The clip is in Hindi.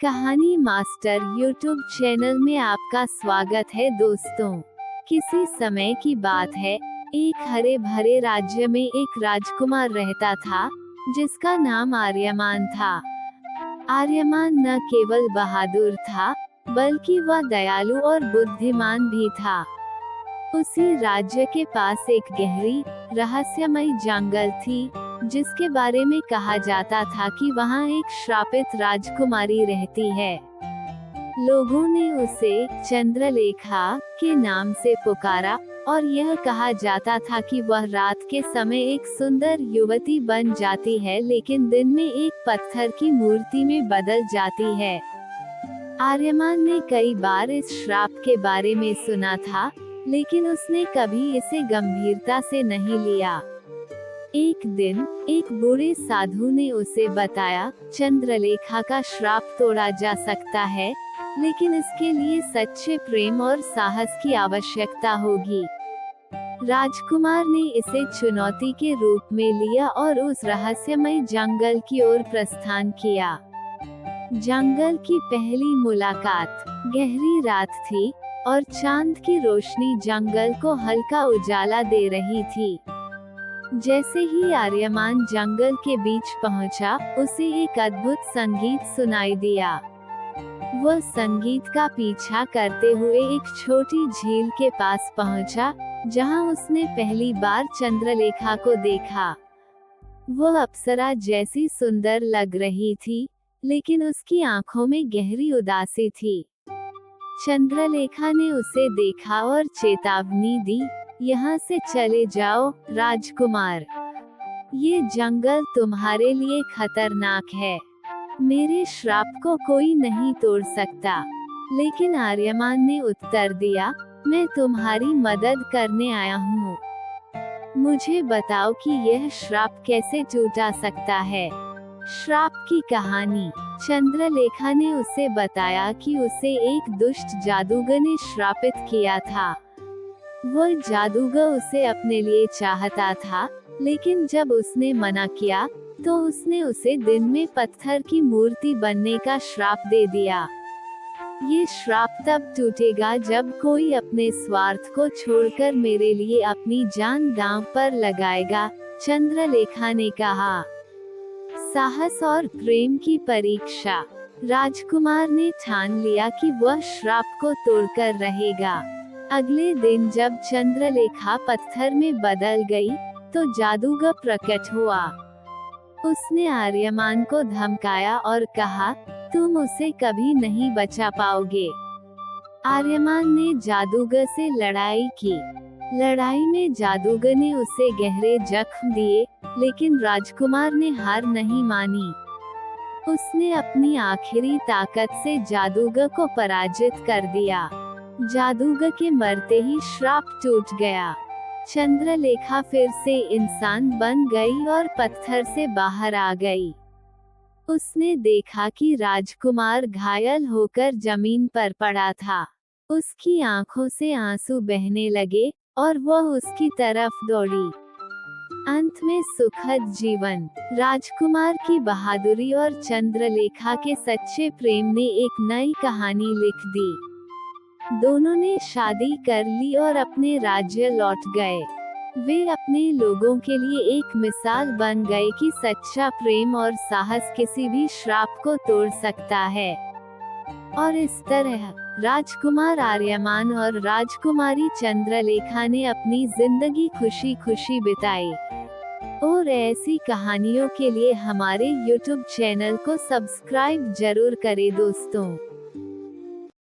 कहानी मास्टर यूट्यूब चैनल में आपका स्वागत है दोस्तों। किसी समय की बात है, एक हरे भरे राज्य में एक राजकुमार रहता था जिसका नाम आर्यमान था। आर्यमान न केवल बहादुर था, बल्कि वह दयालु और बुद्धिमान भी था। उसी राज्य के पास एक गहरी, रहस्यमयी जंगल थी, जिसके बारे में कहा जाता था कि वहाँ एक श्रापित राजकुमारी रहती है। लोगों ने उसे चंद्रलेखा के नाम से पुकारा और यह कहा जाता था कि वह रात के समय एक सुंदर युवती बन जाती है, लेकिन दिन में एक पत्थर की मूर्ति में बदल जाती है। आर्यमान ने कई बार इस श्राप के बारे में सुना था, लेकिन उसने कभी इसे गंभीरता से नहीं लिया। एक दिन एक बूढ़े साधु ने उसे बताया, चंद्रलेखा का श्राप तोड़ा जा सकता है, लेकिन इसके लिए सच्चे प्रेम और साहस की आवश्यकता होगी। राजकुमार ने इसे चुनौती के रूप में लिया और उस रहस्यमय जंगल की ओर प्रस्थान किया। जंगल की पहली मुलाकात गहरी रात थी और चांद की रोशनी जंगल को हल्का उजाला दे रही थी। जैसे ही आर्यमान जंगल के बीच पहुंचा, उसे एक अद्भुत संगीत सुनाई दिया। वह संगीत का पीछा करते हुए एक छोटी झील के पास पहुंचा, जहां उसने पहली बार चंद्रलेखा को देखा। वह अप्सरा जैसी सुंदर लग रही थी, लेकिन उसकी आंखों में गहरी उदासी थी। चंद्रलेखा ने उसे देखा और चेतावनी दी, यहाँ से चले जाओ, राजकुमार। ये जंगल तुम्हारे लिए खतरनाक है। मेरे श्राप को कोई नहीं तोड़ सकता। लेकिन आर्यमान ने उत्तर दिया, मैं तुम्हारी मदद करने आया हूँ। मुझे बताओ कि यह श्राप कैसे टूटा सकता है। श्राप की कहानी। चंद्रलेखा ने उसे बताया कि उसे एक दुष्ट जादूगर ने श्रापित किया था। वह जादूगर उसे अपने लिए चाहता था, लेकिन जब उसने मना किया, तो उसने उसे दिन में पत्थर की मूर्ति बनने का श्राप दे दिया। ये श्राप तब टूटेगा जब कोई अपने स्वार्थ को छोड़कर मेरे लिए अपनी जान दांव पर लगाएगा, चंद्रलेखा ने कहा। साहस और प्रेम की परीक्षा। राजकुमार ने ठान लिया कि वह श्राप को तोड़कर रहेगा। अगले दिन जब चंद्रलेखा पत्थर में बदल गई, तो जादूगर प्रकट हुआ। उसने आर्यमान को धमकाया और कहा, तुम उसे कभी नहीं बचा पाओगे। आर्यमान ने जादूगर से लड़ाई की। लड़ाई में जादूगर ने उसे गहरे जख्म दिए, लेकिन राजकुमार ने हार नहीं मानी। उसने अपनी आखिरी ताकत से जादूगर को पराजित कर दिया। जादूगर के मरते ही श्राप टूट गया। चंद्रलेखा फिर से इंसान बन गई और पत्थर से बाहर आ गई। उसने देखा कि राजकुमार घायल होकर जमीन पर पड़ा था। उसकी आंखों से आंसू बहने लगे और वह उसकी तरफ दौड़ी। अंत में सुखद जीवन। राजकुमार की बहादुरी और चंद्रलेखा के सच्चे प्रेम ने एक नई कहानी लिख दी। दोनों ने शादी कर ली और अपने राज्य लौट गए। वे अपने लोगों के लिए एक मिसाल बन गए कि सच्चा प्रेम और साहस किसी भी श्राप को तोड़ सकता है। और इस तरह राजकुमार आर्यमान और राजकुमारी चंद्रलेखा ने अपनी जिंदगी खुशी खुशी बिताई। और ऐसी कहानियों के लिए हमारे YouTube चैनल को सब्सक्राइब जरूर करें दोस्तों।